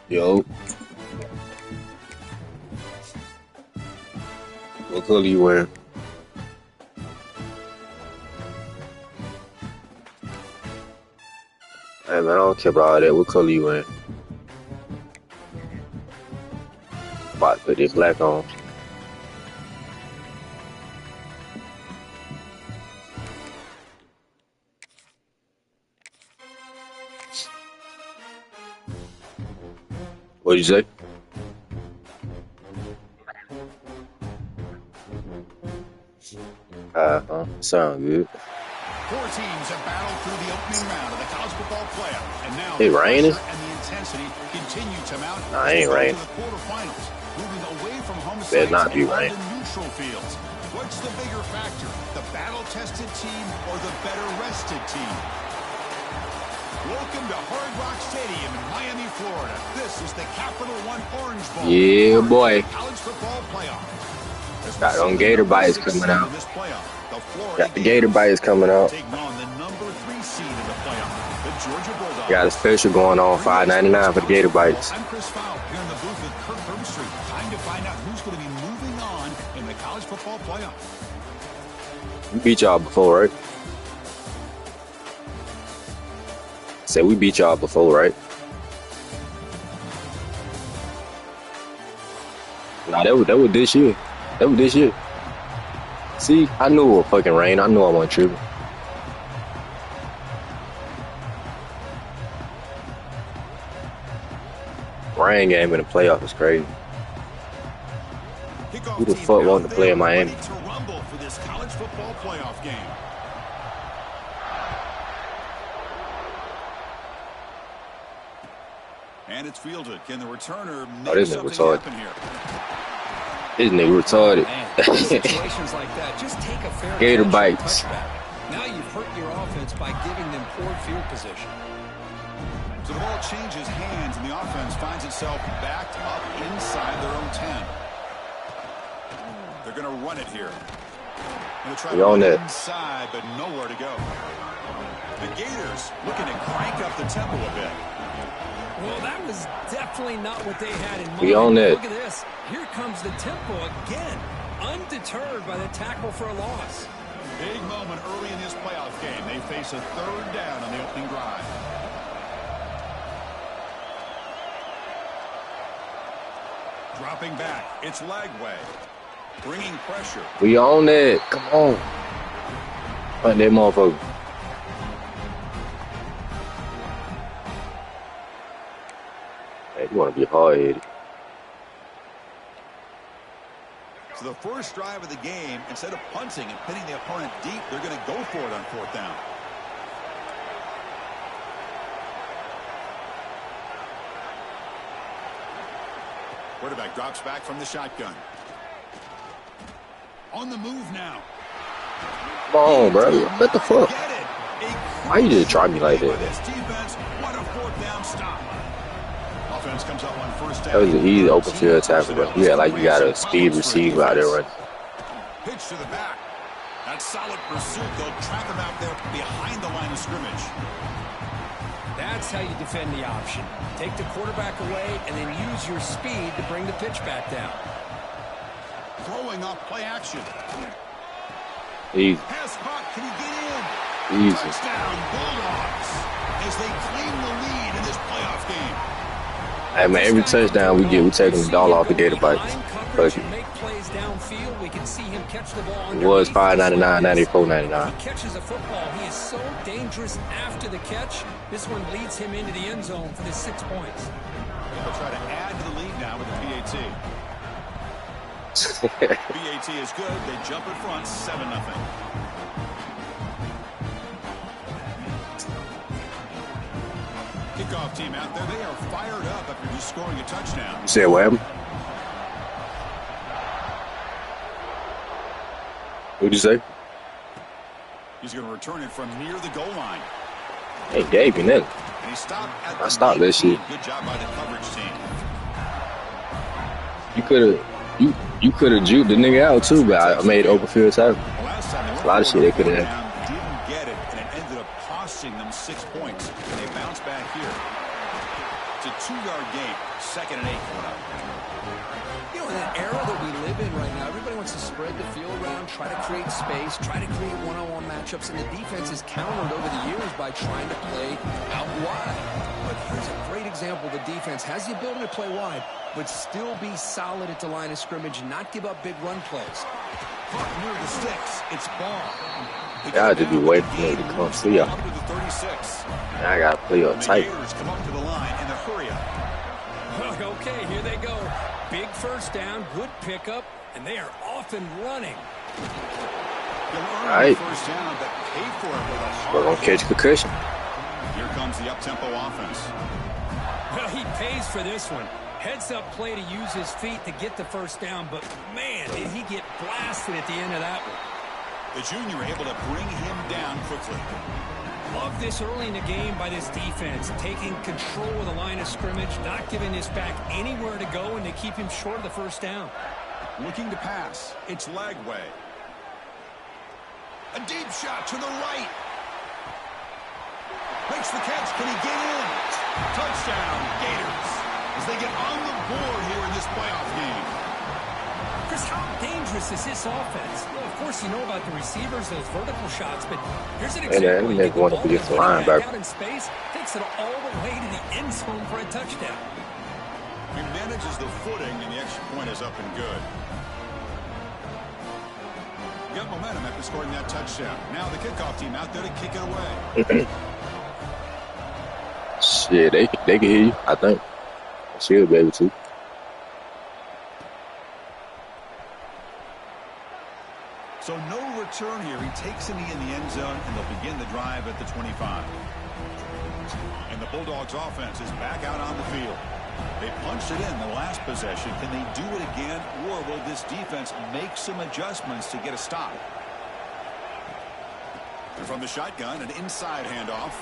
Yo, what color you wearing? Hey man, I don't care about all that. What color you wearing? About to put this black on. What'd you say? Sound good. Four teams have battled through the opening round of the college football playoff, and now It raining? and the intensity continue to mount Nah, it ain't raining. to the quarterfinals, moving away from home Better sites not be and rain. onto neutral fields. What's the bigger factor, the battle-tested team or the better-rested team? Welcome to Hard Rock Stadium in Miami, Florida. This is the Capital One Orange Bowl. Yeah, boy. College football playoff. Got on Gator Bites coming out. Got the Gator Bites coming out. Taking on the number 3 seed in the playoff, the Georgia Bulldogs. Got a special going on, $5.99 for the Gator Bites. I'm Chris Fowl here in the booth with Kirk Herbstreit. Time to find out who's going to be moving on in the college football playoff. We beat y'all before, right? Said we beat y'all before, right? Nah, that was this year. That was this year. See, I knew it would fucking rain. I knew I wasn't tripping. Rain game in the playoff is crazy. Who the fuck wanted to play in Miami? To rumble for this college football playoff game. And it's fielded. Can the returner make this nigga something retarded. happen here? This nigga retarded. Man, situations like that, just take a fair Gator catch and Bites. touchback. Now you've hurt your offense by giving them poor field position. So the ball changes hands, and the offense finds itself backed up inside their own 10. They're going to run it here. Going to try We on to run that. inside, but nowhere to go. The Gators looking to crank up the tempo a bit. Well, that was definitely not what they had in mind. We on that. Look at this. Here comes the tempo again, undeterred by the tackle for a loss. Big moment early in this playoff game. They face a third down on the opening drive. Dropping back. It's Lagway. Bringing pressure. We on that. Come on. Find that motherfucker. Hey, you want to be hard-headed. So the first drive of the game, instead of punting and pinning the opponent deep, they're going to go for it on fourth down. Quarterback drops back from the shotgun. On the move now. Come on, bro. What the fuck? Why you just try me like that? This defense, what a fourth down stop. Offense comes up on first down. That was an easy open field tackle, but you had like you got a speed receiver out there running. Pitch to the back. That's solid pursuit. They'll trap him out there behind the line of scrimmage. That's how you defend the option. Take the quarterback away and then use your speed to bring the pitch back down. Throwing off play action. Easy. Pass caught. Can he get in? Easy. Touchdown, Bulldogs, as they claim the lead in this playoff game. Hey, man, every touchdown we get, we taking the dollar off the Gator Bites. Fuck it. Make plays downfield. We can see him catch the ball. It was $5.99, $94.99. He catches a football. He is so dangerous after the catch. This one leads him into the end zone for the 6 points. They'll try to add to the lead now with the PAT. PAT is good. They jump in front, 7-0. Kickoff team out there. They are fired up after just scoring a touchdown. You said what happened? What'd you say? He's going to return it from near the goal line. Hey, gave you nothing. And he stopped at I stopped that shit. Good job by the coverage team. You could have juked the nigga out too, but I made open field tackle. Last time A lot of shit they could have. Didn't get it, and it ended up costing them 6 points. And they bounce back here. It's a 2-yard gain. 2nd and 8 coming up. You know, in that era that we live in right now, everybody wants to spread the field around, try to create space, try to create one-on-one matchups, and the defense is countered over the years by trying to play out wide. But here's a great example. The defense has the ability to play wide, but still be solid at the line of scrimmage and not give up big run plays. Caught near the sticks. It's ball. Y'all just be waiting for me to come see y'all. I gotta play on tight. Gators come up to the line in a hurry up. Okay, here they go. Big first down, good pickup, and they are off and running. All right. First down, but pay for it with a We're hard gonna catch concussion. Here comes the up-tempo offense. Well, he pays for this one. Heads-up play to use his feet to get the first down, but man, did he get blasted at the end of that one. The junior able to bring him down quickly. Love this early in the game by this defense, taking control of the line of scrimmage, not giving this back anywhere to go, and they keep him short of the first down. Looking to pass. It's Lagway. A deep shot to the right. Makes the catch. Can he get in? Touchdown, Gators. As they get on the board here in this playoff game. Chris, how dangerous is this offense? Well, of course, you know about the receivers, those vertical shots, but here's an example. They want to be a linebacker. Out in space, takes it all the way to the end zone for a touchdown. He manages the footing, and the extra point is up and good. Got momentum after scoring that touchdown. Now the kickoff team out there to kick it away. Shit, they can hear you, I think. She'll be able to. So no return here. He takes a knee in the end zone, and they'll begin the drive at the 25. And the Bulldogs offense is back out on the field. They punched it in the last possession. Can they do it again, or will this defense make some adjustments to get a stop? And from the shotgun, an inside handoff.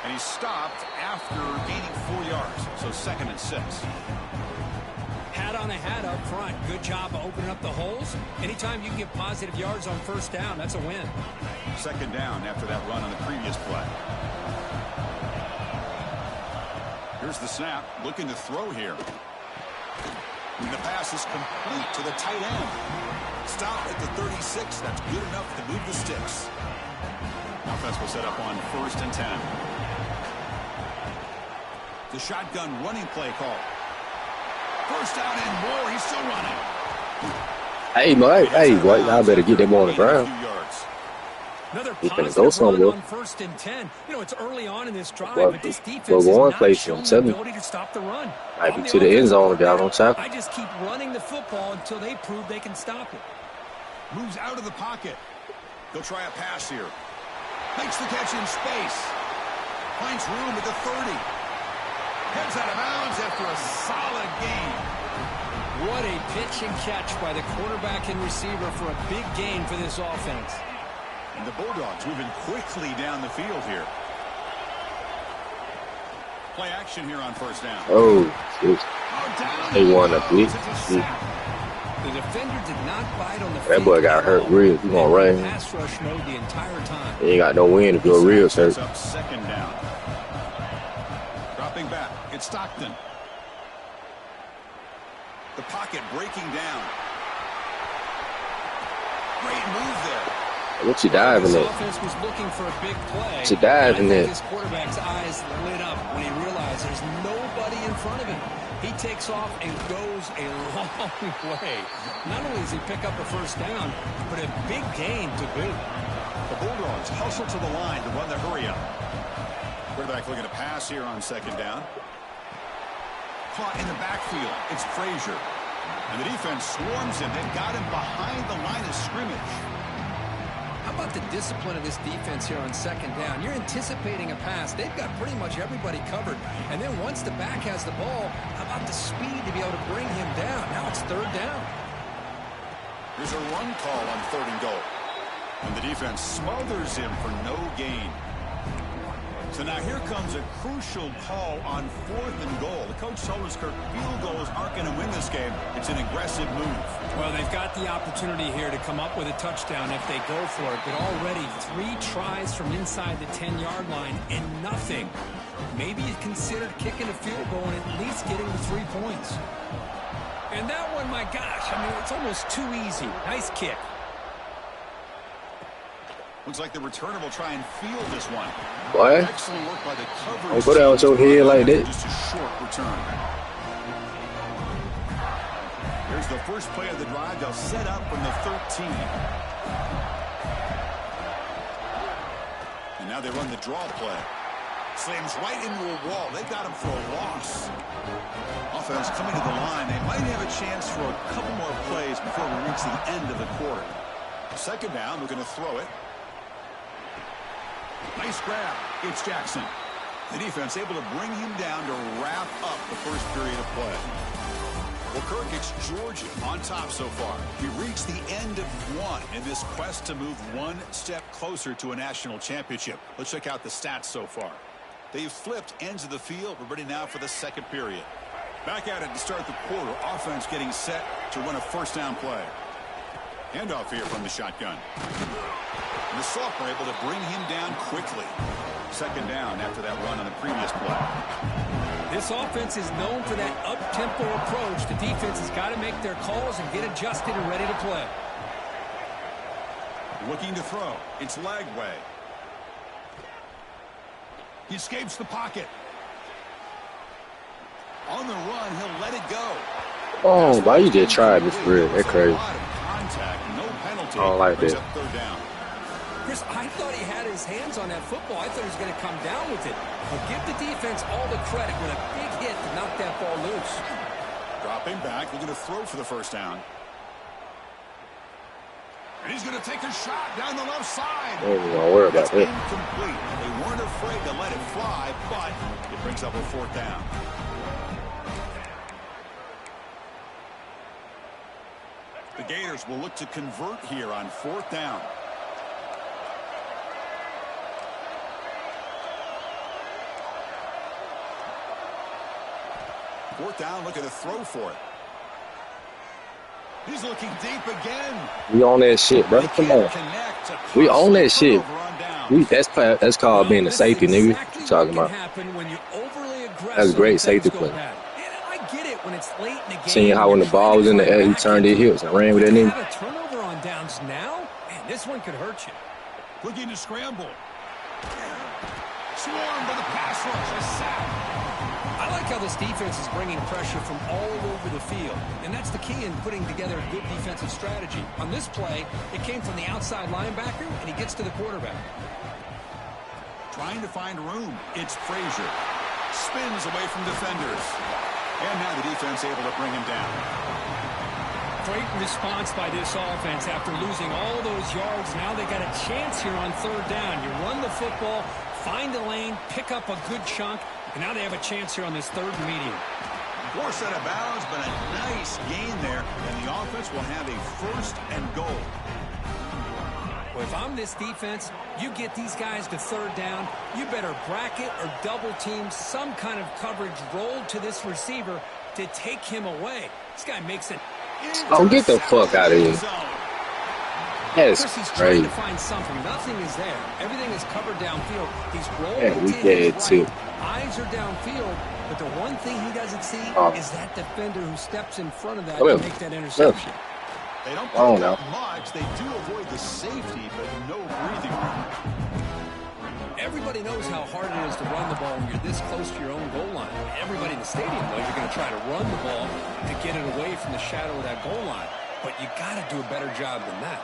And he's stopped after gaining 4 yards. So 2nd and 6. Hat on a hat up front. Good job of opening up the holes. Anytime you can get positive yards on first down, that's a win. 2nd down after that run on the previous play. Here's the snap. Looking to throw here. And the pass is complete to the tight end. Stop at the 36. That's good enough to move the sticks. Offense will set up on 1st and 10. The shotgun running play call. First down and more. He's still running. Hey, boy, y'all better get them on the ground. Another He's gonna positive go somewhere. run on 1st and 10. You know, it's early on in this drive, Well, but this defense well, is go on, not play showing some. the ability to stop the run. Might On be to the end zone if y'all don't tackle. I just keep running the football until they prove they can stop it. Moves out of the pocket. They'll try a pass here. Makes the catch in space. Finds room at the 30. Heads out of bounds after a solid gain. What a pitch and catch by the quarterback and receiver for a big gain for this offense. And the Bulldogs moving quickly down the field here. Play action here on first down. Oh, shit. Down They won a goes. blitz. It's a sack. The defender did not bite on the That boy got hurt real. He gonna run. Pass rush mode the entire time. He ain't got no wind if you're real hurt. Up second down. Dropping back. It's Stockton. The pocket breaking down. Great move there. What you diving This at? offense was looking for a big play. What you diving at? His quarterback's eyes lit up when he realized there's nobody in front of him. He takes off and goes a long way. Not only does he pick up a first down, but a big gain to boot. The Bulldogs hustle to the line to run the hurry up. Quarterback looking to pass here on second down. Caught in the backfield. It's Frazier. And the defense swarms him. They've got him behind the line of scrimmage. How about the discipline of this defense here on second down? You're anticipating a pass. They've got pretty much everybody covered. And then once the back has the ball, how about the speed to be able to bring him down? Now it's third down. There's a run call on third and goal. And the defense smothers him for no gain. So now here comes a crucial call on fourth and goal. The coach told us, Kirk, field goals aren't going to win this game. It's an aggressive move. Well, they've got the opportunity here to come up with a touchdown if they go for it. But already 3 tries from inside the 10-yard line and nothing. Maybe you considered kicking a field goal and at least getting the 3 points. And that one, my gosh, I mean, it's almost too easy. Nice kick. Looks like the returner will try and field this one. What? Excellent work by the coverage. Don't go down with your head like that. Just a short return. Here's the first play of the drive. They'll set up from the 13. And now they run the draw play. Slams right into a wall. They've got him for a loss. Offense coming to the line. They might have a chance for a couple more plays before we reach the end of the quarter. Second down, we're going to throw it. Nice grab. It's Jackson. The defense able to bring him down to wrap up the first period of play. Well, Kirk, it's Georgia on top so far. We reached the end of one in this quest to move one step closer to a national championship. Let's check out the stats so far. They've flipped ends of the field. We're ready now for the second period. Back at it to start the quarter. Offense getting set to run a first down play. Handoff here from the shotgun. And the Sophomore able to bring him down quickly. Second down after that run on the previous play. This offense is known for that up-tempo approach. The defense has got to make their calls and get adjusted and ready to play. Looking to throw. It's Lagway. He escapes the pocket. On the run, he'll let it go. Oh, why you just tried this for real? That's crazy. No penalty. I don't like that. Third down. Chris, I thought he had his hands on that football. I thought he was going to come down with it. But give the defense all the credit with a big hit to knock that ball loose. Dropping back, looking to throw for the first down. And he's going to take a shot down the left side. I ain't even gonna worry about That's that. incomplete. They weren't afraid to let it fly, but it brings up a fourth down. The Gators will look to convert here on fourth down. Fourth down, looking to throw for it. He's looking deep again. We on that shit, bro. Come on. We own that shit. That's called being a safety, nigga. What you talking about? That's a great safety play. Seeing how when the ball was in the air, he turned his hips and ran with that nigga. Have a turnover on downs now? Man, this one could hurt you. Looking to scramble. Swarmed by the pass rush. A sack. I like how this defense is bringing pressure from all over the field. And that's the key in putting together a good defensive strategy. On this play, it came from the outside linebacker, and he gets to the quarterback. Trying to find room. It's Frazier. Spins away from defenders. And now the defense able to bring him down. Great response by this offense after losing all those yards. Now they got a chance here on third down. You run the football, find a lane, pick up a good chunk, and now they have a chance here on this third and medium. Forced out of bounds, but a nice gain there, and the offense will have a first and goal. Well, if I'm this defense, you get these guys to third down, you better bracket or double team some kind of coverage rolled to this receiver to take him away. This guy makes it. Oh, get the fuck out of here. That's Chris, he's trying crazy. to find something. Nothing is there. Everything is covered downfield. He's rolling Yeah, we to did his too. right. Eyes are downfield, but the one thing he doesn't see is that defender who steps in front of that to make that interception. They don't pick up much. They do avoid the safety, but no breathing room. Everybody knows how hard it is to run the ball when you're this close to your own goal line. Everybody in the stadium knows you're going to try to run the ball to get it away from the shadow of that goal line. But you got to do a better job than that.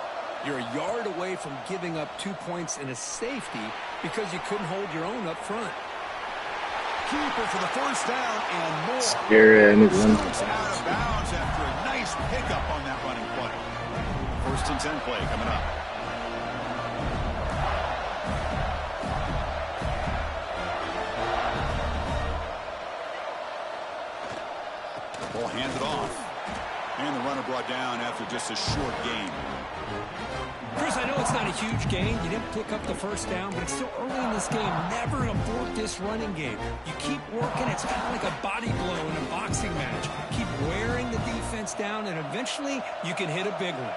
You're a yard away from giving up 2 points and a safety because you couldn't hold your own up front. Keeper for the first down and more. Scary and Scoots out of bounds after a nice pickup on that running play. 1st and 10 play coming up. Ball handed off. And the runner brought down after just a short gain. Chris, I know it's not a huge gain. You didn't pick up the first down, but it's still early in this game. Never abort this running game. You keep working. It's kind of like a body blow in a boxing match. Keep wearing the defense down, and eventually you can hit a big one.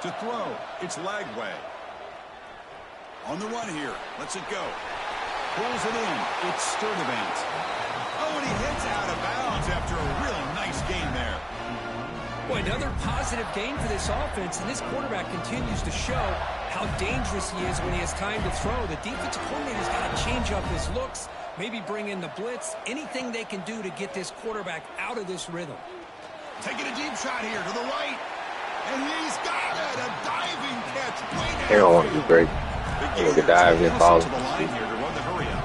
To throw, it's Lagway. On the run here. Lets it go. Pulls it in. It's Sturdivant. Oh, and he hits out of bounds after a really nice gain there. Boy, another positive gain for this offense, and this quarterback continues to show how dangerous he is when he has time to throw. The defensive coordinator's got to change up his looks, maybe bring in the blitz, anything they can do to get this quarterback out of this rhythm. Taking a deep shot here to the right. And he's got it. A diving catch. They don't want to be great. They can dive and fall. To the line here to run the hurry up.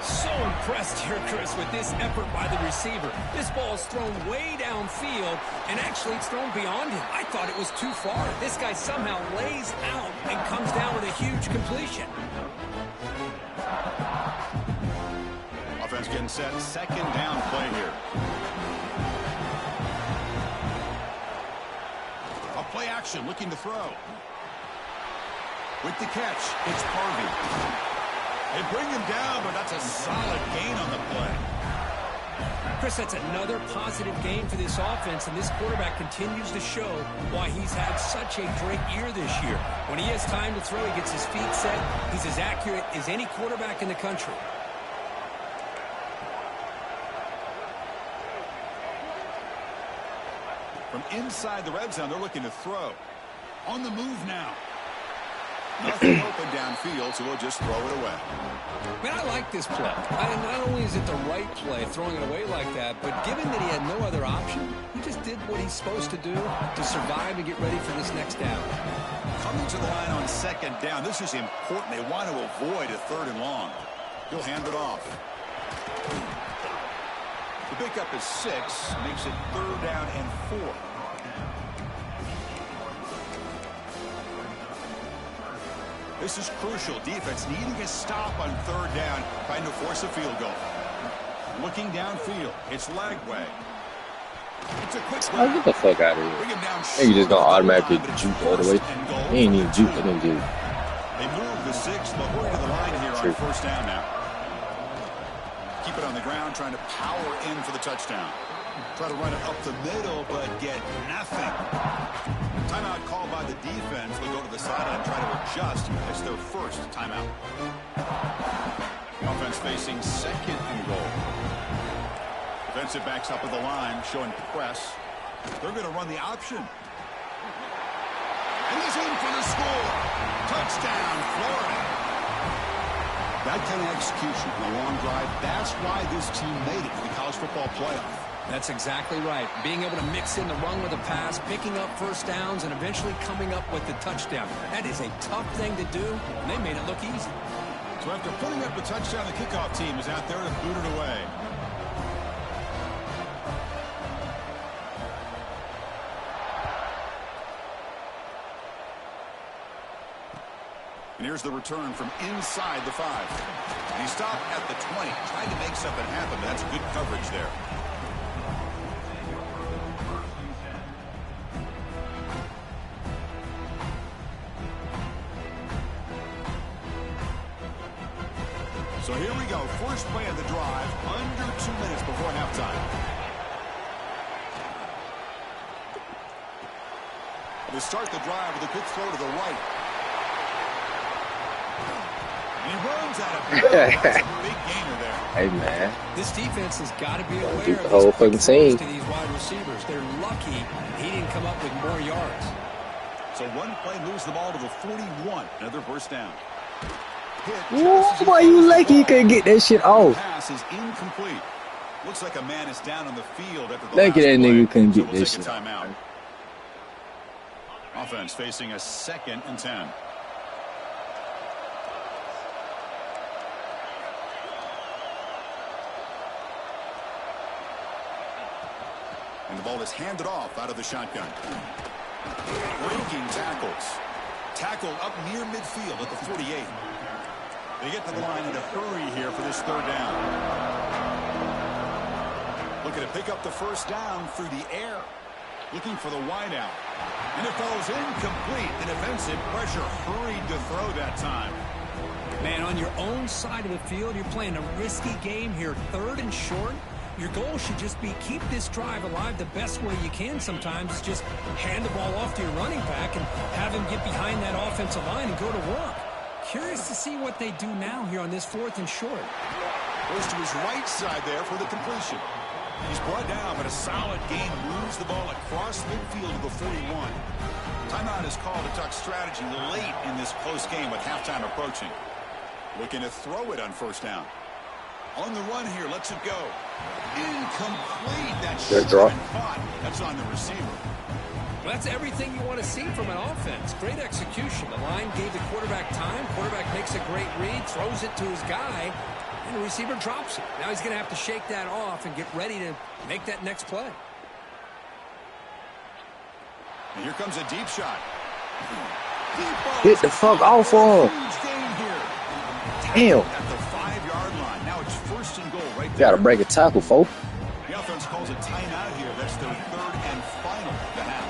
So impressed here, Chris, with this effort by the receiver. This ball is thrown way downfield, and actually it's thrown beyond him. I thought it was too far. This guy somehow lays out and comes down with a huge completion. Offense getting set. 2nd down play here. A play action looking to throw. With the catch, it's Harvey. They bring him down, but that's a solid gain on the play. Chris, that's another positive gain for this offense, and this quarterback continues to show why he's had such a great year this year. When he has time to throw, he gets his feet set. He's as accurate as any quarterback in the country. From inside the red zone, they're looking to throw. On the move now. Nothing open downfield, so we'll just throw it away. Man, I like this play. Not only is it the right play, throwing it away like that, but given that he had no other option, he just did what he's supposed to do to survive and get ready for this next down. Coming to the line on 2nd down, this is important. They want to avoid a 3rd and long. He'll hand it off. The pickup is 6, makes it 3rd down and 4. This is crucial. Defense needing a stop on 3rd down, trying to force a field goal. Looking downfield, it's Lagway. It's a quick Oh, get the fuck out of here. Bring him down. Think you just gonna automatically juke all the way. He ain't even juke. That nigga just They move the 6, but we're to the line here on 1st down now. Keep it on the ground, trying to power in for the touchdown. Try to run it up the middle, but get nothing. Timeout called by the defense. They'll go to the sideline and try to adjust. It's their first timeout. Offense facing 2nd and goal. Defensive backs up at the line, showing press. They're going to run the option. And he's in for the score. Touchdown, Florida. That kind of execution in a long drive, that's why this team made it to the college football playoff. That's exactly right. Being able to mix in the run with the pass, picking up first downs, and eventually coming up with the touchdown. That is a tough thing to do, and they made it look easy. So after putting up the touchdown, the kickoff team is out there to boot it away. And here's the return from inside the 5. And he stopped at the 20, trying to make something happen, but that's good coverage there. So here we go. First play of the drive, under 2 minutes before halftime. To start the drive with a quick throw to the right. And he runs out of bounds. That's a big gainer there. Hey, man. This defense has got to be aware Beat the of whole these quick fucking throws team. to these wide receivers. They're lucky he didn't come up with more yards. So one play moves the ball to the 41. Another first down. Ooh, boy, you lucky you couldn't get that shit off. Pass is incomplete. Looks like a man is down on the field after the Lucky that last nigga play. couldn't So get we'll this take a shit. timeout. Offense facing a 2nd and 10. And the ball is handed off out of the shotgun. Breaking tackles. Tackled up near midfield at the 48. They get to the line in a hurry here for this 3rd down. Looking to pick up the first down through the air. Looking for the wideout. And it falls incomplete. The defensive pressure hurried to throw that time. Man, on your own side of the field, you're playing a risky game here. 3rd and short. Your goal should just be keep this drive alive the best way you can sometimes. Just hand the ball off to your running back and have him get behind that offensive line and go to work. Curious to see what they do now here on this 4th and short. Goes to his right side there for the completion. He's brought down, but a solid gain moves the ball across midfield to the 41. Timeout is called to talk strategy late in this close game with halftime approaching. Looking to throw it on first down. On the run here, lets it go. Incomplete. That should have been caught. That's on the receiver. Well, that's everything you want to see from an offense. Great execution. The line gave the quarterback time. Quarterback makes a great read, throws it to his guy, and the receiver drops it. Now he's going to have to shake that off and get ready to make that next play. And here comes a deep shot. Get the fuck off of him. Huge gain here. Damn. At the 5-yard line. Now it's 1st and goal right there. Gotta break a tackle, folks. The offense calls a timeout here. That's their 3rd and final of the half.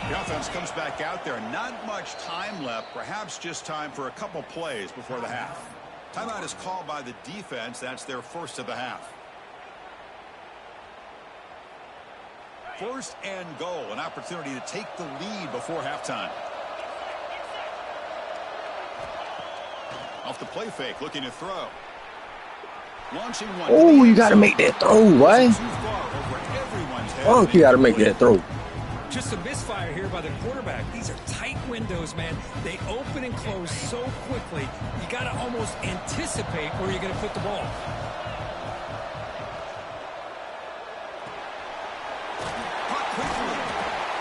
The offense comes back out there. Not much time left. Perhaps just time for a couple plays before the half. Timeout is called by the defense. That's their 1st of the half. 1st and goal. An opportunity to take the lead before halftime. Off the play fake. Looking to throw. Launching one. Oh, you gotta make that throw, boy. Fuck, you gotta make that throw. Just a misfire here by the quarterback. These are tight windows, man. They open and close so quickly. You got to almost anticipate where you're going to put the ball.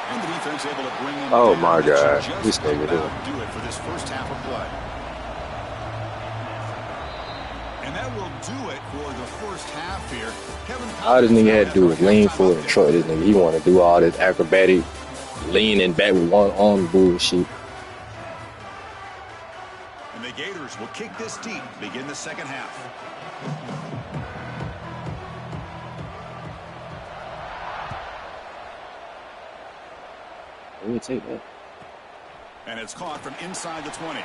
And the defense able to bring him Oh down. my That God, should this just nigga about do it for this first half of play. And that will do it for the first half here. Kevin All this nigga had to do was lean forward and throw this nigga. He want to do all this acrobatic leaning back with one arm bullshit. And the Gators will kick this deep, begin the second half. We'll take that. And it's caught from inside the 20.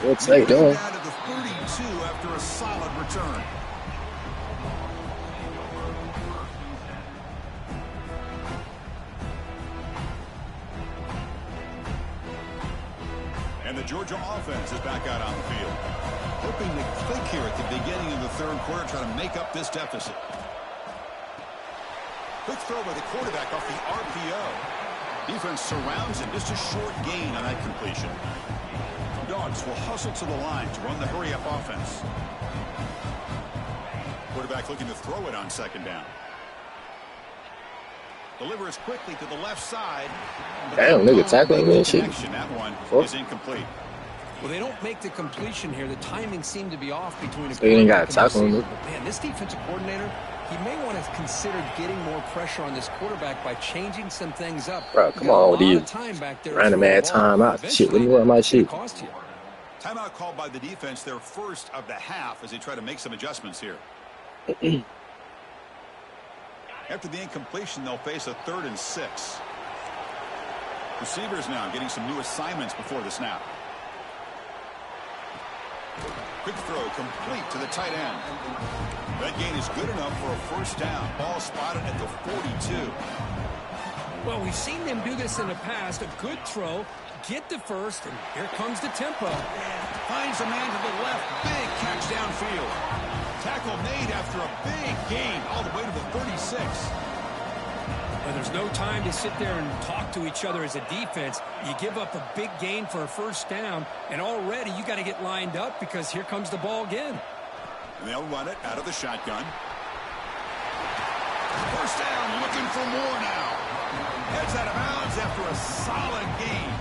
We'll take that. Down to the 32 after a solid return. And the Georgia offense is back out on the field. Hoping to click here at the beginning of the 3rd quarter, try to make up this deficit. Quick throw by the quarterback off the RPO. Defense surrounds him. Just a short gain on that completion. Dogs will hustle to the line to run the hurry-up offense. Quarterback looking to throw it on 2nd down. Delivers quickly to the left side. Damn, nigga tackling me and shit. That one is incomplete. Well, they don't make the completion here. The timing seemed to be off between a So you ain't got quarterback and tackle him. receiver. Man, this defensive coordinator, he may want to consider getting more pressure on this quarterback by changing some things up. Bro, come on with these random ass timeouts. Shit, what do you want my shit? Timeout called by the defense, their first of the half, as they try to make some adjustments here. After the incompletion, they'll face a 3rd and 6. Receivers now getting some new assignments before the snap. Quick throw complete to the tight end. That gain is good enough for a first down. Ball spotted at the 42. Well, we've seen them do this in the past. A good throw, get the first, and here comes the tempo. Finds a man to the left. Big catch downfield. Tackle made after a big gain all the way to the 36. Well, there's no time to sit there and talk to each other as a defense. You give up a big gain for a first down, and already you got to get lined up because here comes the ball again. And they'll run it out of the shotgun. First down, looking for more now. Heads out of bounds after a solid gain.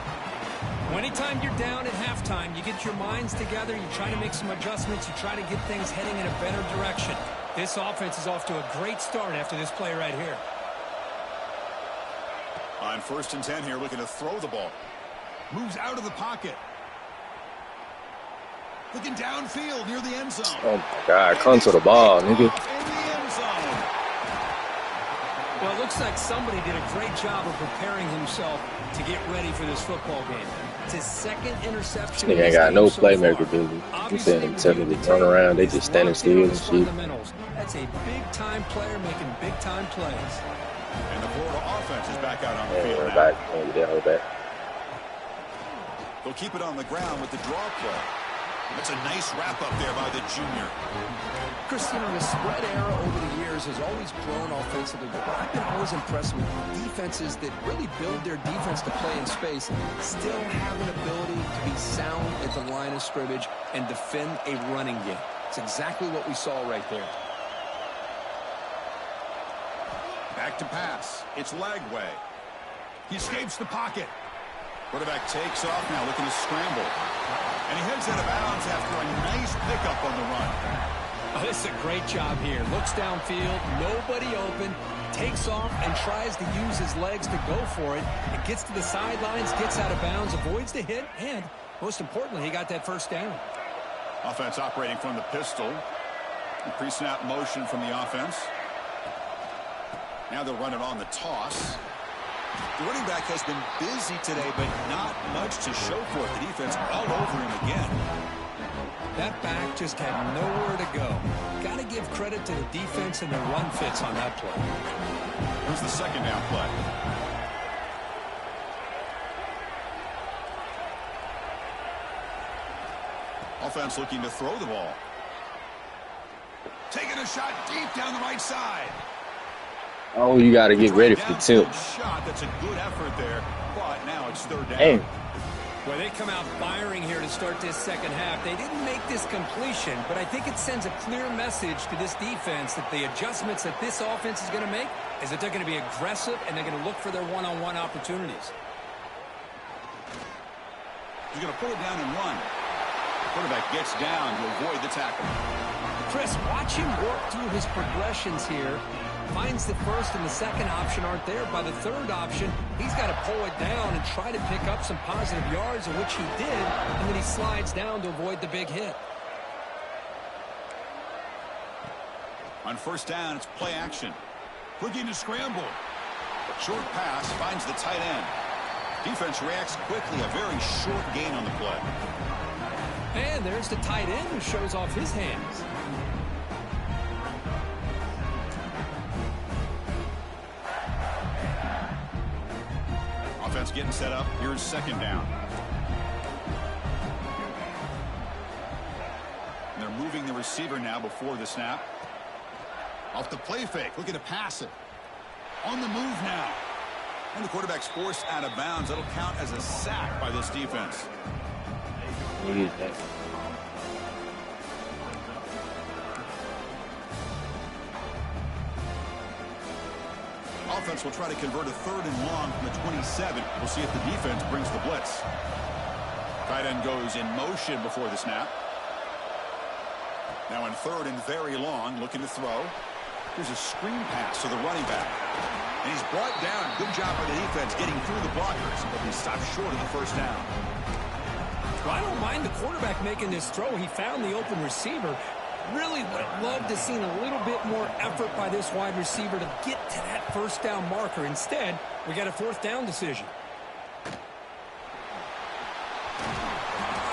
Anytime you're down at halftime, you get your minds together, you try to make some adjustments, you try to get things heading in a better direction. This offense is off to a great start after this play right here. On 1st and 10 here, looking to throw the ball. Moves out of the pocket. Looking downfield near the end zone. Oh, my God. Come to the ball, nigga. In the end zone. Well, it looks like somebody did a great job of preparing himself to get ready for this football game. It's his second interception. Nigga ain't got no playmaker ability. I'm saying them telling them to turn around. They just standing still and shit. That's a big-time player making big-time plays. And the Florida offense is back out on the field We're now. back. Hold back. They'll keep it on the ground with the draw play. That's a nice wrap up there by the junior. Chris, you know, the spread era over the years has always grown offensively, but I've been always impressed with defenses that really build their defense to play in space, still have an ability to be sound at the line of scrimmage and defend a running game. It's exactly what we saw right there. Back to pass. It's Lagway. He escapes the pocket. Quarterback takes off now, looking to scramble. And he heads out of bounds after a nice pickup on the run. Oh, this is a great job here. Looks downfield, nobody open, takes off and tries to use his legs to go for it. It gets to the sidelines, gets out of bounds, avoids the hit, and most importantly, he got that first down. Offense operating from the pistol. Pre-snap motion from the offense. Now they'll run it on the toss. The running back has been busy today, but not much to show for it. The defense all over him again. That back just had nowhere to go. Got to give credit to the defense and the run fits on that play. Here's the second down play. Offense looking to throw the ball. Taking a shot deep down the right side. Oh, you got to get ready for the tilt. Shot. That's a good effort there, but now it's third down. Hey. Well, they come out firing here to start this second half. They didn't make this completion, but I think it sends a clear message to this defense that the adjustments that this offense is going to make is that they're going to be aggressive and they're going to look for their one-on-one opportunities. He's going to pull it down and run. The quarterback gets down to avoid the tackle. Chris, watch him work through his progressions here. Finds the first and the second option aren't there. By the third option, he's got to pull it down and try to pick up some positive yards, of which he did, and then he slides down to avoid the big hit. On first down, it's play action. Looking to scramble. Short pass finds the tight end. Defense reacts quickly. A very short gain on the play. And there's the tight end who shows off his hands. Offense getting set up. Here's second down. And they're moving the receiver now before the snap. Off the play fake. Looking to pass it. On the move now. And the quarterback's forced out of bounds. That'll count as a sack by this defense. Offense will try to convert a third and long from the 27. We'll see if the defense brings the blitz. Tight end goes in motion before the snap. Now in third and very long, looking to throw. Here's a screen pass to the running back. And he's brought down. Good job by the defense getting through the blockers, but he stopped short of the first down. Well, I don't mind the quarterback making this throw. He found the open receiver. Really would have loved to seen a little bit more effort by this wide receiver to get to that first down marker. Instead, we got a fourth down decision.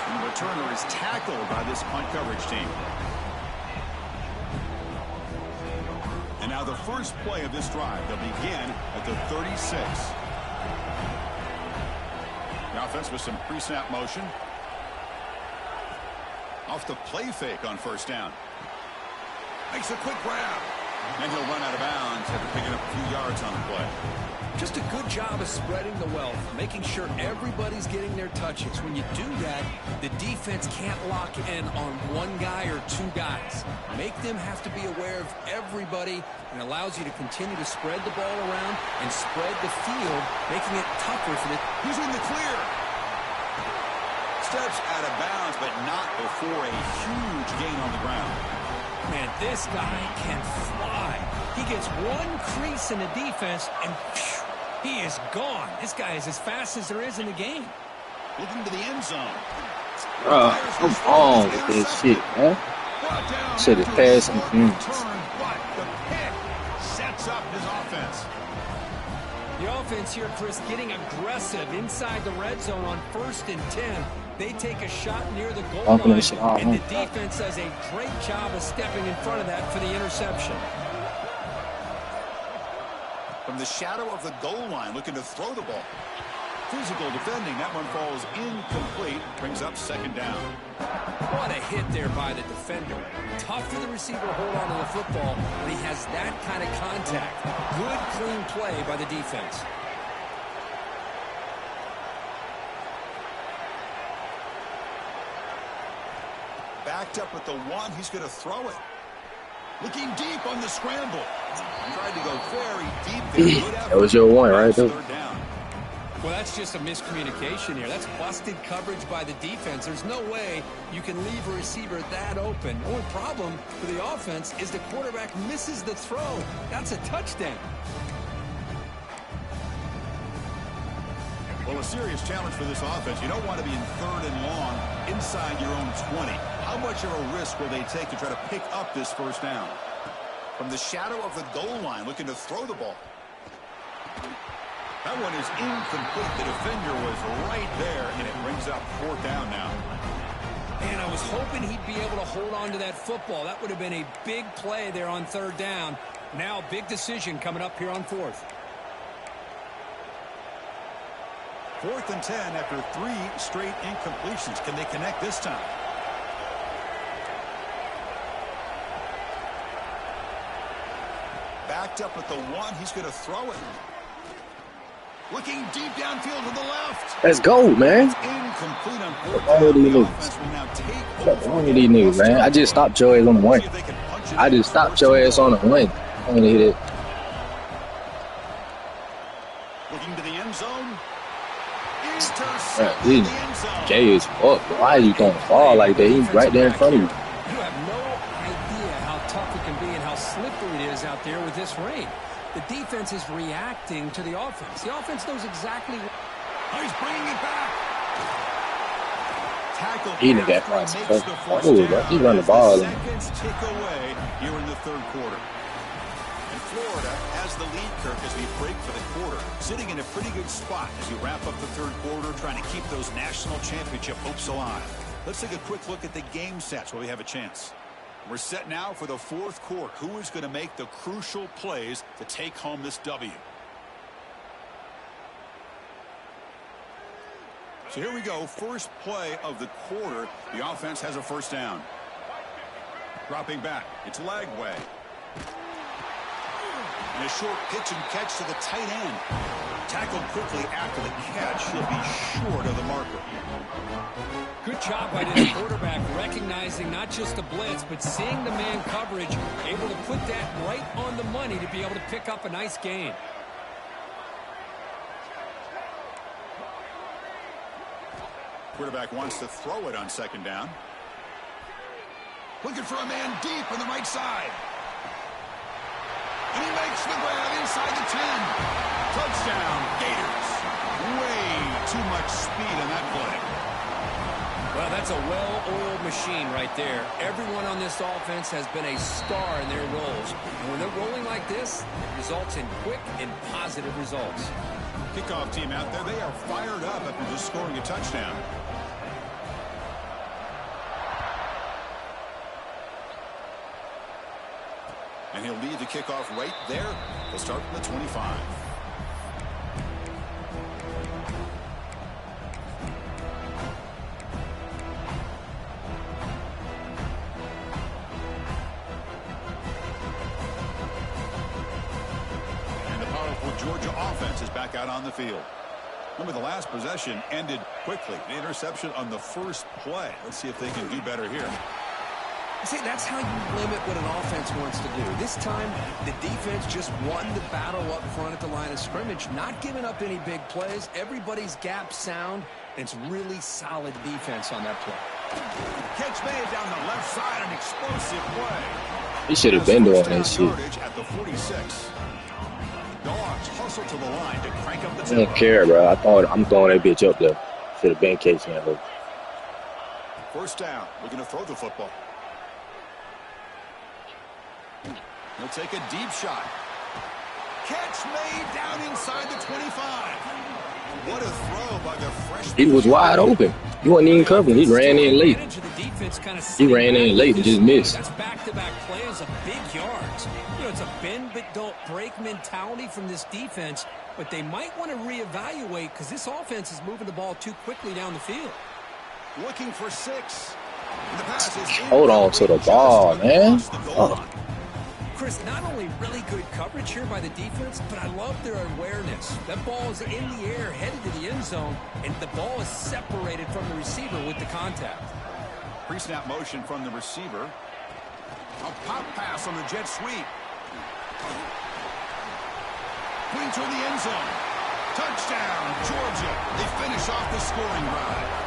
Number returner is tackled by this punt coverage team. And now the first play of this drive. They'll begin at the 36. The offense with some pre-snap motion. Off the play fake on first down. Makes a quick grab. And he'll run out of bounds after picking up a few yards on the play. Just a good job of spreading the wealth, making sure everybody's getting their touches. When you do that, the defense can't lock in on one guy or two guys. Make them have to be aware of everybody, and allows you to continue to spread the ball around and spread the field, making it tougher for the... He's in the clear. Steps out of bounds, but not before a huge gain on the ground. Man, this guy can fly. He gets one crease in the defense, and phew, he is gone. This guy is as fast as there is in the game. Looking to the end zone. Come on with this shit, man. Shit is passing. But the pick sets up his offense. The offense here, Chris, getting aggressive inside the red zone on 1st and 10. They take a shot near the goal line, and the defense does a great job of stepping in front of that for the interception. From the shadow of the goal line, looking to throw the ball. Physical defending. That one falls incomplete. Brings up second down. What a hit there by the defender. Tough for the receiver to hold on to the football when he has that kind of contact. Good, clean play by the defense. Backed up at the one. He's going to throw it. Looking deep on the scramble. Tried to go very deep there. That was your one, right there. Third down. Well, that's just a miscommunication here. That's busted coverage by the defense. There's no way you can leave a receiver that open. The only problem for the offense is the quarterback misses the throw. That's a touchdown. Well, a serious challenge for this offense. You don't want to be in 3rd and long inside your own 20. How much of a risk will they take to try to pick up this first down? From the shadow of the goal line, looking to throw the ball. That one is incomplete. The defender was right there, and it brings up 4th down now. And I was hoping he'd be able to hold on to that football. That would have been a big play there on 3rd down. Now, big decision coming up here on 4th. 4th and 10 after 3 straight incompletions. Can they connect this time? Backed up at the one. He's going to throw it. Looking deep downfield to the left. Let's go, man. Incomplete on 4th What's wrong with these down. niggas? What's wrong with these niggas, man? I just stopped your ass on the one. I just stopped your ass on the one. I want to hit it. Looking to the end zone. Jay is up. Why are you throwing the ball like that? He's right there in front of you. You have no idea how tough it can be and how slippery it is out there with this rain. The defense is reacting to the offense. The offense knows exactly. Oh, he's bringing it back. Tackle. He didn't get fast. He run the ball. Seconds tick away here in the 3rd quarter. And Florida has the lead, Kirk, as we break for the quarter. Sitting in a pretty good spot as you wrap up the 3rd quarter, trying to keep those national championship hopes alive. Let's take a quick look at the game sets while we have a chance. We're set now for the 4th quarter. Who is going to make the crucial plays to take home this W? So here we go. First play of the quarter. The offense has a first down. Dropping back. It's Lagway. And a short pitch and catch to the tight end. Tackled quickly after the catch. He'll be short of the marker. Good job by this quarterback recognizing not just the blitz, but seeing the man coverage, able to put that right on the money to be able to pick up a nice gain. Quarterback wants to throw it on 2nd down. Looking for a man deep on the right side. And he makes the grab inside the 10. Touchdown, Gators. Way too much speed on that play. Well, that's a well-oiled machine right there. Everyone on this offense has been a star in their roles. And when they're rolling like this, it results in quick and positive results. Kickoff team out there, they are fired up after just scoring a touchdown. And he'll leave the kickoff right there. They'll start from the 25. And the powerful Georgia offense is back out on the field. Remember, the last possession ended quickly. The interception on the first play. Let's see if they can do better here. See, that's how you limit what an offense wants to do. This time, the defense just won the battle up front at the line of scrimmage, not giving up any big plays. Everybody's gap sound, and it's really solid defense on that play. Catch made down the left side, an explosive play. He should have been doing that shit. At the 46. Dogs hustle to the line to crank up the I don't care, bro. I'm throwing that bitch up there. Should have been catching that. First down. We're going to throw the football. He'll take a deep shot. Catch made down inside the 25. What a throw by the freshman. He was wide open. He wasn't even covering. He ran in late. He ran in late and just missed. That's back-to-back plays of big yards. You know, it's a bend but don't break mentality from this defense, but they might want to reevaluate because this offense is moving the ball too quickly down the field. Looking for 6. And the pass is Hold on to the ball, man. Chris, not only really good coverage here by the defense, but I love their awareness. That ball is in the air, headed to the end zone, and the ball is separated from the receiver with the contact. Pre-snap motion from the receiver. A pop pass on the jet sweep. Going toward the end zone. Touchdown, Georgia. They finish off the scoring drive.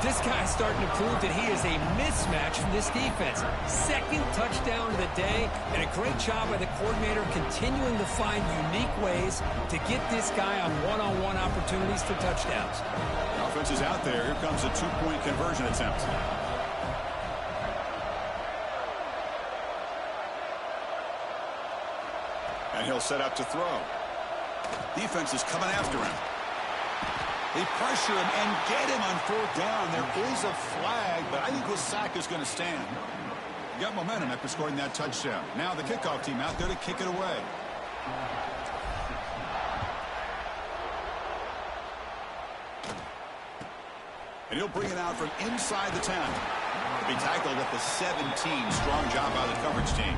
This guy's starting to prove that he is a mismatch from this defense. Second touchdown of the day, and a great job by the coordinator continuing to find unique ways to get this guy on one-on-one opportunities for touchdowns. The offense is out there. Here comes a two-point conversion attempt. And he'll set up to throw. Defense is coming after him. They pressure him and get him on 4th down. There is a flag, but I think this sack is going to stand. Got momentum after scoring that touchdown. Now the kickoff team out there to kick it away. And he'll bring it out from inside the 10. He'll be tackled at the 17. Strong job by the coverage team.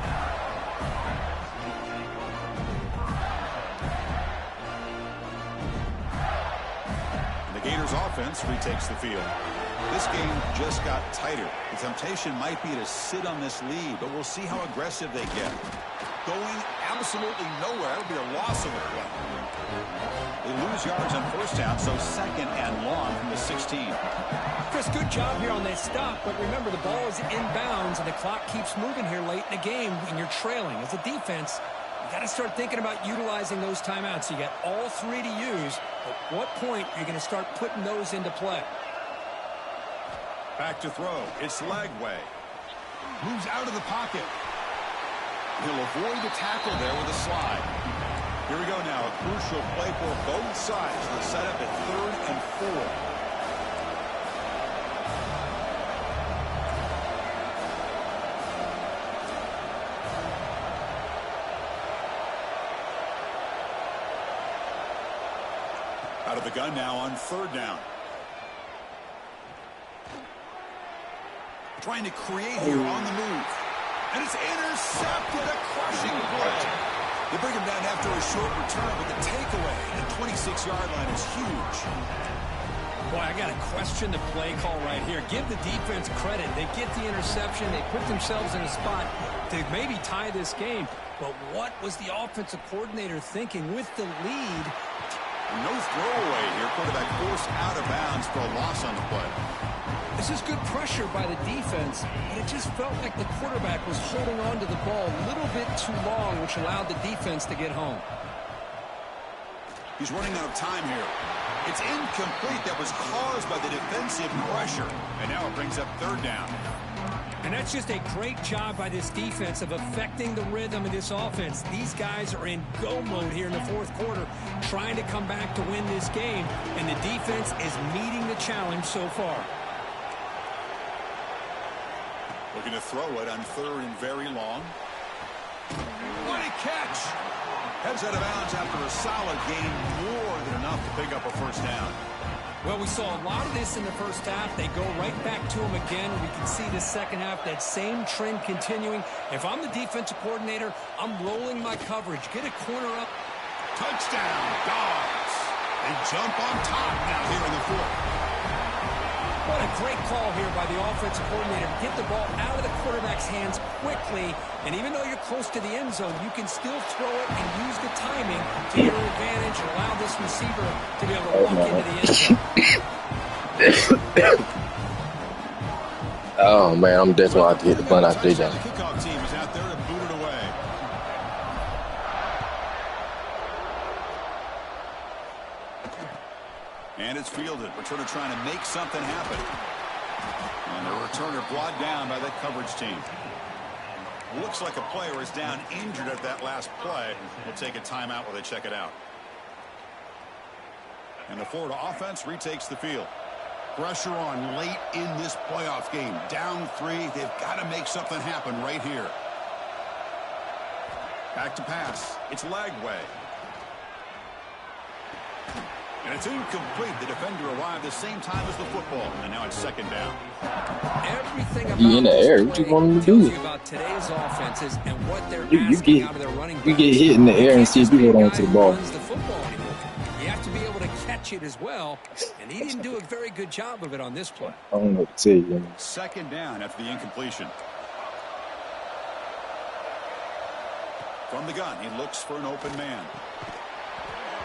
Gators offense retakes the field. This game just got tighter. The temptation might be to sit on this lead, but we'll see how aggressive they get. Going absolutely nowhere. It'll be a loss of a play. They lose yards on 1st down, so 2nd and long from the 16. Chris, good job here on that stop, but remember the ball is inbounds and the clock keeps moving here late in the game and you're trailing. As a defense, you got to start thinking about utilizing those timeouts. You got all 3 to use. At what point are you going to start putting those into play? Back to throw. It's Lagway. Moves out of the pocket. He'll avoid the tackle there with a slide. Here we go now. A crucial play for both sides. The setup at 3rd and 4. Out of the gun now on 3rd down. Trying to create here on the move. And it's intercepted. A crushing play. They bring him down after a short return, but the takeaway at the 26-yard line is huge. Boy, I got to question the play call right here. Give the defense credit. They get the interception. They put themselves in a spot to maybe tie this game. But what was the offensive coordinator thinking with the lead? No throwaway here. Quarterback forced out of bounds for a loss on the play. This is good pressure by the defense, but it just felt like the quarterback was holding on to the ball a little bit too long, which allowed the defense to get home. He's running out of time here. It's incomplete. That was caused by the defensive pressure. And now it brings up 3rd down. And that's just a great job by this defense of affecting the rhythm of this offense. These guys are in go mode here in the 4th quarter, trying to come back to win this game. And the defense is meeting the challenge so far. Looking to throw it on 3rd and very long. What a catch! Heads out of bounds after a solid gain, more than enough to pick up a first down. Well, we saw a lot of this in the first half. They go right back to him again. We can see the second half, that same trend continuing. If I'm the defensive coordinator, I'm rolling my coverage. Get a corner up. Touchdown, Dogs. They jump on top now here in the fourth. What a great call here by the offensive coordinator to get the ball out of the quarterback's hands quickly. And even though you're close to the end zone, you can still throw it and use the timing to your advantage and allow this receiver to be able to walk into the end zone. Oh, man, I'm definitely going to have to hit the punt out there. The kickoff team is out there to boot it away. And it's fielded. Returner trying to make something happen. And the returner brought down by that coverage team. Looks like a player is down injured at that last play. We'll take a timeout while they check it out. And the Florida offense retakes the field. Pressure on late in this playoff game. Down 3. They've got to make something happen right here. Back to pass. It's Lagway. And it's incomplete. The defender arrived the same time as the football. And now it's second down. Everything about He in the air. What you want him to do? you about today's offenses and what they're asking out of their running backs. You get hit in the air and see if you hold on to the ball. Runs the football anymore. You have to be able to catch it as well. And he didn't do a very good job of it on this play. I don't know what to say. You know. Second down after the incompletion. From the gun, he looks for an open man.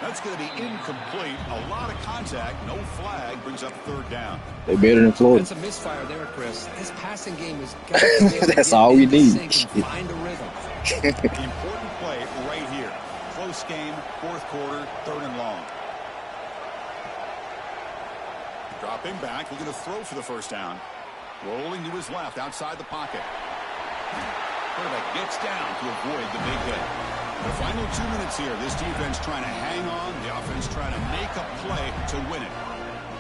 That's going to be incomplete. A lot of contact. No flag. Brings up third down. They better than Florida. That's a misfire there, Chris. This passing game is got to be That's all we need. Find a rhythm. The important play right here. Close game, fourth quarter, third and long. Dropping back, looking to throw for the first down. Rolling to his left, outside the pocket. Quarterback gets down to avoid the big hit. The final 2 minutes here. This defense trying to hang on. The offense trying to make a play to win it.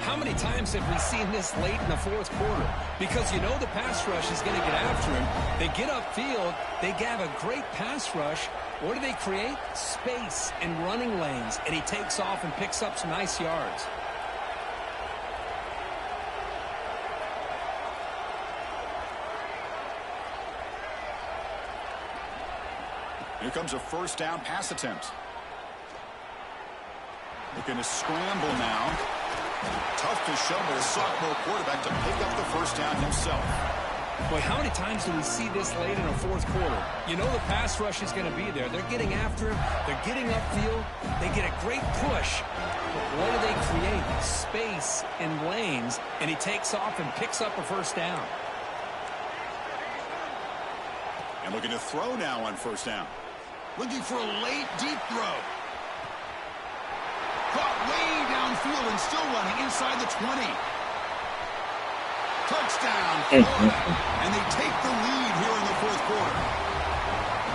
How many times have we seen this late in the fourth quarter? Because you know the pass rush is going to get after him. They get upfield. They have a great pass rush. What do they create? Space and running lanes. And he takes off and picks up some nice yards. Here comes a first down pass attempt. Looking to scramble now. Tough to show by the sophomore quarterback to pick up the first down himself. Boy, how many times do we see this late in a fourth quarter? You know the pass rush is going to be there. They're getting after him. They're getting upfield. They get a great push. But what do they create? Space and lanes. And he takes off and picks up a first down. And looking to throw now on first down. Looking for a late, deep throw. Caught way downfield and still running inside the 20. Touchdown, Florida. And they take the lead here in the fourth quarter.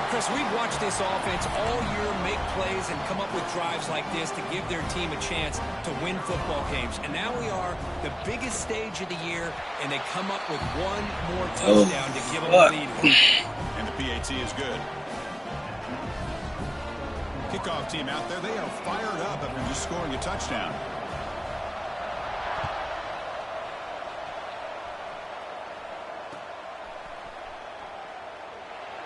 Chris, we've watched this offense all year make plays and come up with drives like this to give their team a chance to win football games. And now we are the biggest stage of the year, and they come up with one more touchdown to give them a lead. And the PAT is good. Kickoff team out there, they are fired up after just scoring a touchdown.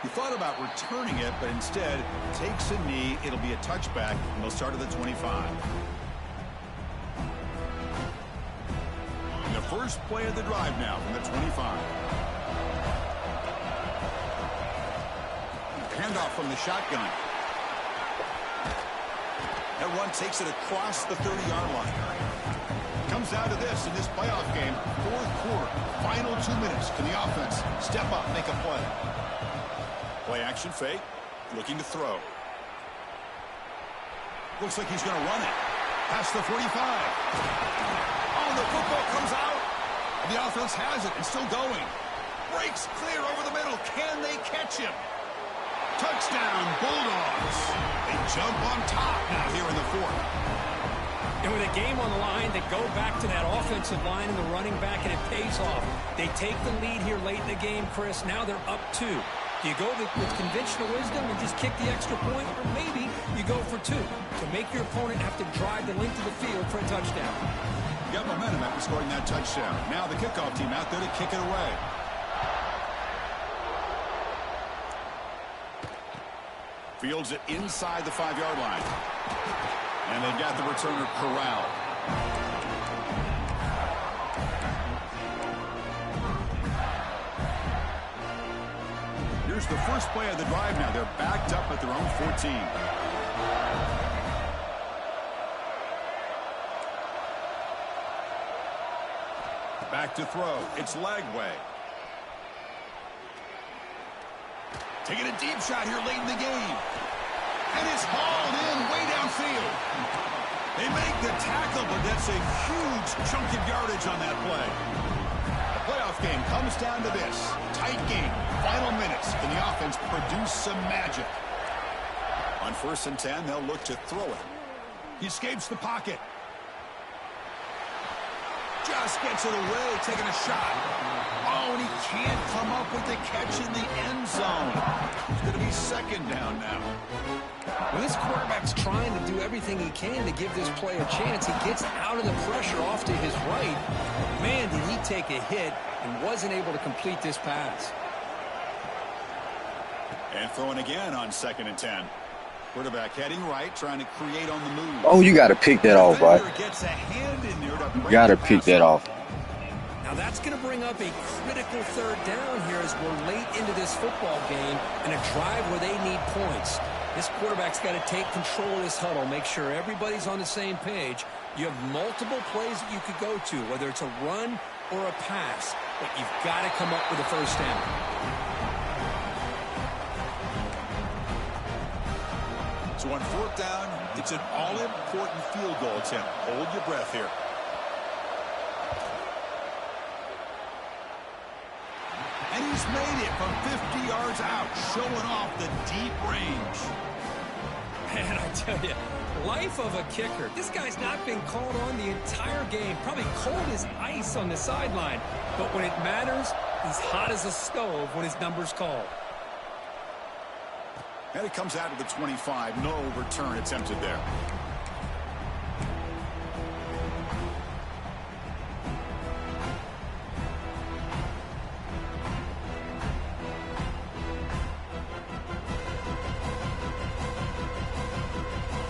He thought about returning it, but instead takes a knee. It'll be a touchback, and they'll start at the 25. And the first play of the drive now from the 25. Handoff from the shotgun. That run takes it across the 30-yard line. Comes down to this in this playoff game. Fourth quarter, final 2 minutes. Can the offense step up, make a play? Play action fake, looking to throw. Looks like he's going to run it. Past the 45. Oh, the football comes out. And the offense has it and still going. Breaks clear over the middle. Can they catch him? Touchdown, Bulldogs. They jump on top now here in the fourth. And with a game on the line, they go back to that offensive line and the running back, and it pays off. They take the lead here late in the game, Chris. Now they're up 2. Do you go with conventional wisdom and just kick the extra point, or maybe you go for 2 to make your opponent have to drive the length of the field for a touchdown? You got momentum after scoring that touchdown. Now the kickoff team out there to kick it away. Fields it inside the 5-yard line. And they've got the returner corralled. Here's the first play of the drive now. They're backed up at their own 14. Back to throw. It's Lagway. Taking a deep shot here late in the game. And it's hauled in way downfield. They make the tackle, but that's a huge chunk of yardage on that play. The playoff game comes down to this. Tight game. Final minutes. Can the offense produce some magic? On 1st and 10, they'll look to throw it. He escapes the pocket. Just gets it away, taking a shot. Oh, and he can't come up with the catch in the end zone. It's going to be 2nd down now. When this quarterback's trying to do everything he can to give this play a chance, he gets out of the pressure off to his right. Man, did he take a hit and wasn't able to complete this pass. And throwing again on 2nd and 10. Quarterback heading right, trying to create on the move. Oh, you got to pick that off, right? You got to pick that off. Now that's going to bring up a critical 3rd down here as we're late into this football game and a drive where they need points. This quarterback's got to take control of this huddle, make sure everybody's on the same page. You have multiple plays that you could go to, whether it's a run or a pass, but you've got to come up with a 1st down. So on 4th down, it's an all-important field goal attempt. Hold your breath here. And he's made it from 50 yards out, showing off the deep range. Man, I tell you, life of a kicker. This guy's not been called on the entire game. Probably cold as ice on the sideline. But when it matters, he's hot as a stove when his number's called. And it comes out of the 25. No return attempted there.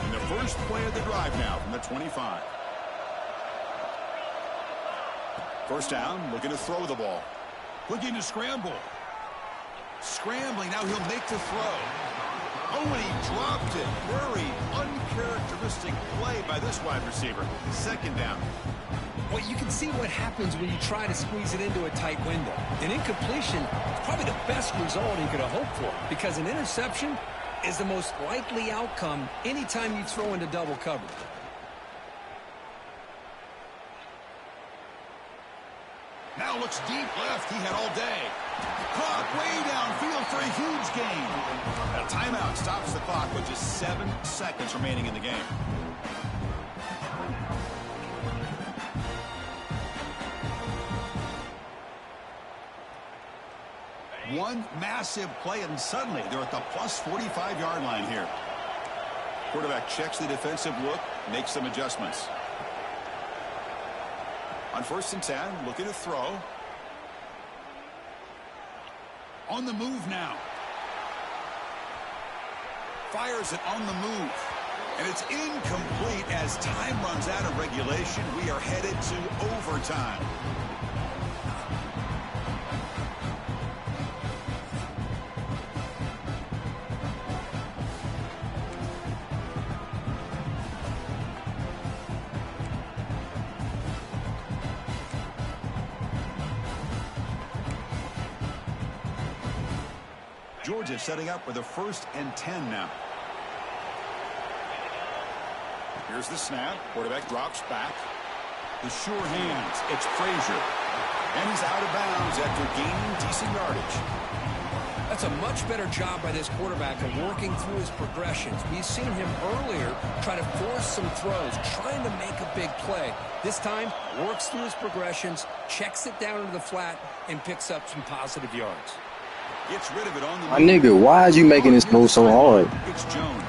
And the first play of the drive now from the 25. 1st down, looking to throw the ball. Looking to scramble. Scrambling, now he'll make the throw. Oh, and he dropped it. Very uncharacteristic play by this wide receiver. 2nd down. Well, you can see what happens when you try to squeeze it into a tight window. An incompletion is probably the best result you could have hoped for, because an interception is the most likely outcome anytime you throw into double coverage. Now looks deep left. He had all day. Caught way downfield for a huge gain. A timeout stops the clock with just 7 seconds remaining in the game. One massive play, and suddenly they're at the plus 45-yard line here. Quarterback checks the defensive look, makes some adjustments. On 1st and 10, looking to throw. On the move now. Fires it on the move. And it's incomplete as time runs out of regulation. We are headed to overtime. Georgia setting up with a 1st and 10 now. Here's the snap. Quarterback drops back. The sure hands. It's Frazier. And he's out of bounds after gaining decent yardage. That's a much better job by this quarterback of working through his progressions. We've seen him earlier try to force some throws, trying to make a big play. This time, works through his progressions, checks it down into the flat, and picks up some positive yards. Gets rid of it on the My nigga, why is you making this move so hard? It's Jones.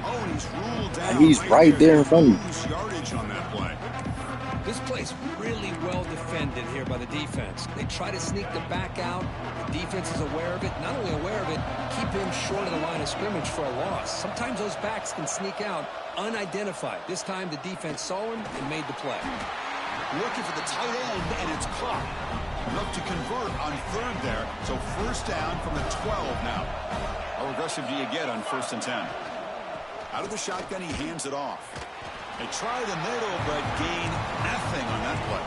Oh, and he's ruled down. And he's right there in front of you. Yardage on that play. This play's really well defended here by the defense. They try to sneak the back out. The defense is aware of it. Not only aware of it, keep him short of the line of scrimmage for a loss. Sometimes those backs can sneak out unidentified. This time the defense saw him and made the play. Looking for the tight end, and it's caught. Look to convert on third there. So first down from the 12 now. How aggressive do you get on 1st and 10? Out of the shotgun, he hands it off. They try the middle, but gain nothing on that play.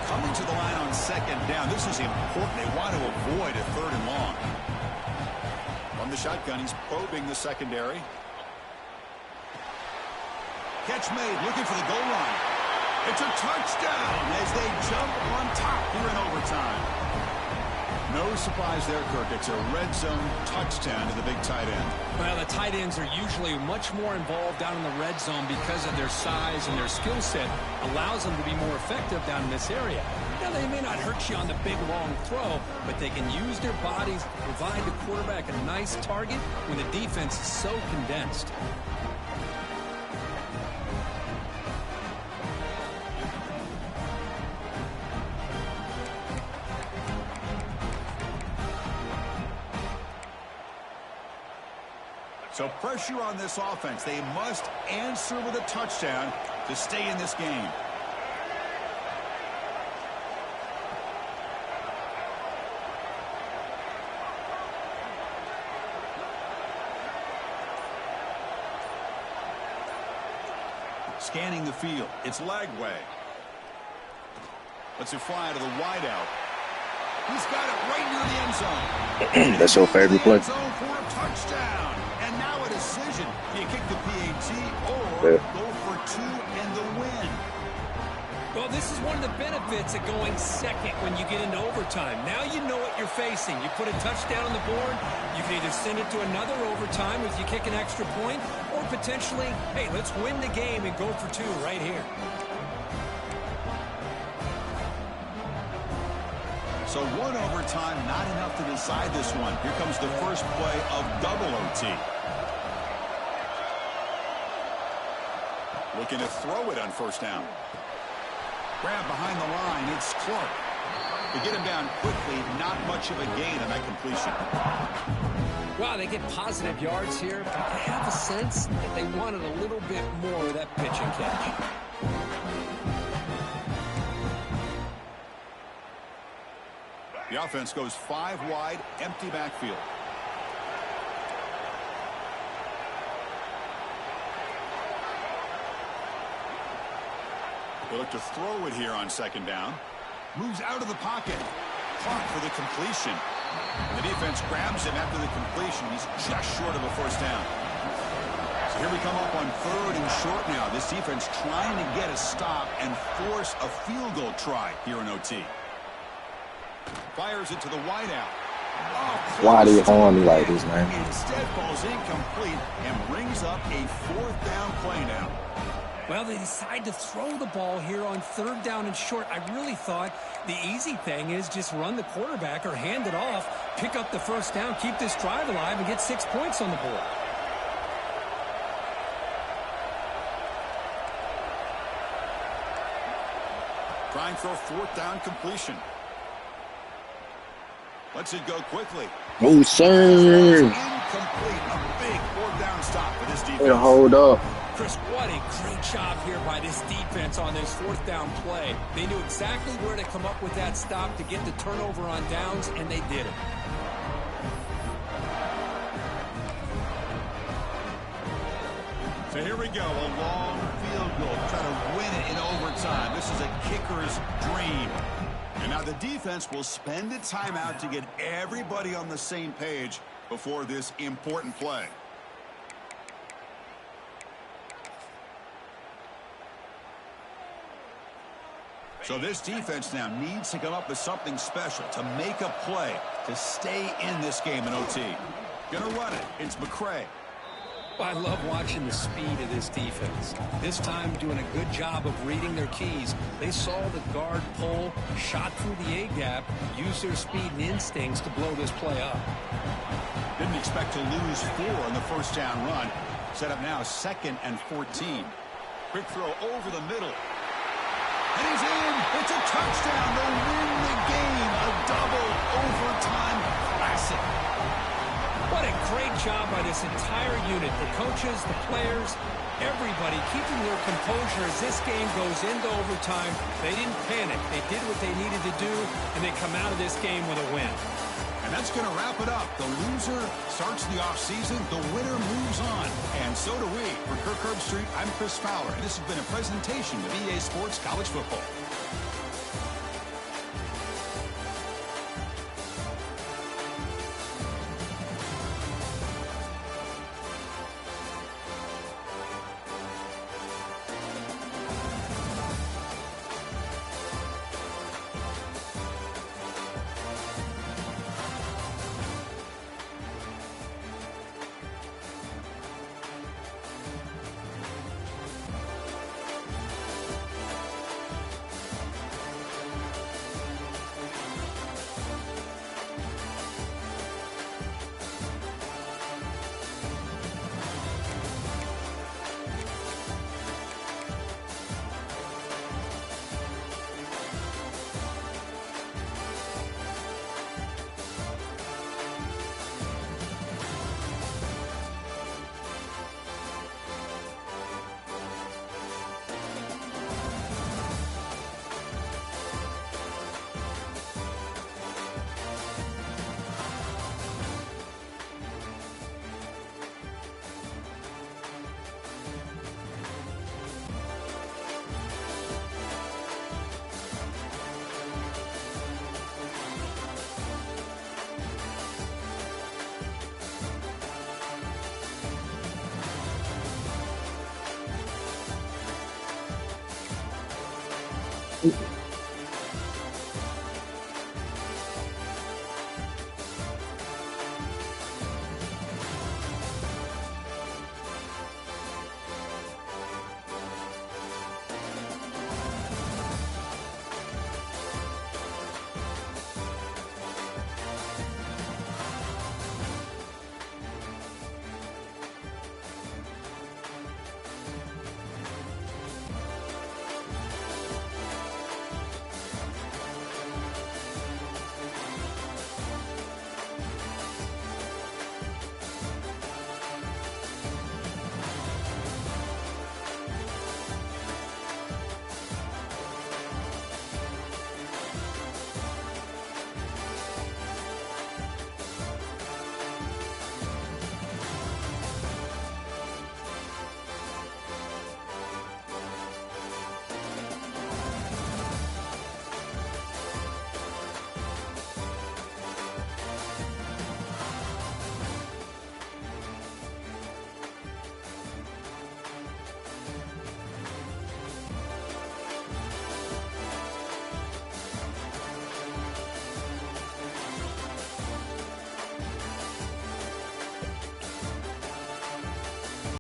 Coming to the line on 2nd down. This is important. They want to avoid a 3rd and long. From the shotgun, he's probing the secondary. Catch made, looking for the goal line. It's a touchdown as they jump on top here in overtime. No surprise there, Kirk. It's a red zone touchdown to the big tight end. Well, the tight ends are usually much more involved down in the red zone because of their size and their skill set allows them to be more effective down in this area. Now, they may not hurt you on the big, long throw, but they can use their bodies to provide the quarterback a nice target when the defense is so condensed. So pressure on this offense. They must answer with a touchdown to stay in this game. Scanning the field. It's Lagway. Lets it fly to the wideout. He's got it right near the end zone. That's your favorite play. For a touchdown. And now a decision. Do you kick the PAT or go for 2 and the win? Well, this is one of the benefits of going second when you get into overtime. Now you know what you're facing. You put a touchdown on the board, you can either send it to another overtime if you kick an extra point, or potentially, hey, let's win the game and go for 2 right here. So 1 overtime, not enough to decide this one. Here comes the first play of double OT. Looking to throw it on 1st down. Grab behind the line. It's Clark. To get him down quickly, not much of a gain on that completion. Wow, they get positive yards here, but I have a sense that they wanted a little bit more of that pitch and catch. The offense goes 5 wide, empty backfield. They look to throw it here on 2nd down. Moves out of the pocket. Clock for the completion. The defense grabs him after the completion. He's just short of a 1st down. So here we come up on 3rd and short now. This defense trying to get a stop and force a field goal try here in OT. Fires it to the wideout. Oh, why do you harm me like this, man? Instead falls incomplete and brings up a 4th down play now. Well, they decide to throw the ball here on 3rd down and short. I really thought the easy thing is just run the quarterback or hand it off, pick up the 1st down, keep this drive alive, and get 6 points on the board. Trying for a 4th down completion. Lets it go quickly. Oh, sir. Incomplete. A big 4th down stop for this defense. It'll hold up. Chris, what a great job here by this defense on this 4th down play. They knew exactly where to come up with that stop to get the turnover on downs, and they did it. So here we go, a long field goal. Try to win it in overtime. This is a kicker's dream. And now the defense will spend a timeout to get everybody on the same page before this important play. So this defense now needs to come up with something special to make a play to stay in this game in OT. Gonna run it. It's McCray. I love watching the speed of this defense. This time doing a good job of reading their keys. They saw the guard pull, shot through the A-gap, used their speed and instincts to blow this play up. Didn't expect to lose 4 on the first down run. Set up now 2nd and 14. Quick throw over the middle. And he's in. It's a touchdown. They'll win the game. A double overtime classic. What a great job by this entire unit. The coaches, the players, everybody keeping their composure as this game goes into overtime. They didn't panic. They did what they needed to do, and they come out of this game with a win. And that's going to wrap it up. The loser starts the offseason. The winner moves on. And so do we. For Kirk Herbstreit, I'm Chris Fowler. And this has been a presentation of EA Sports College Football. Ooh.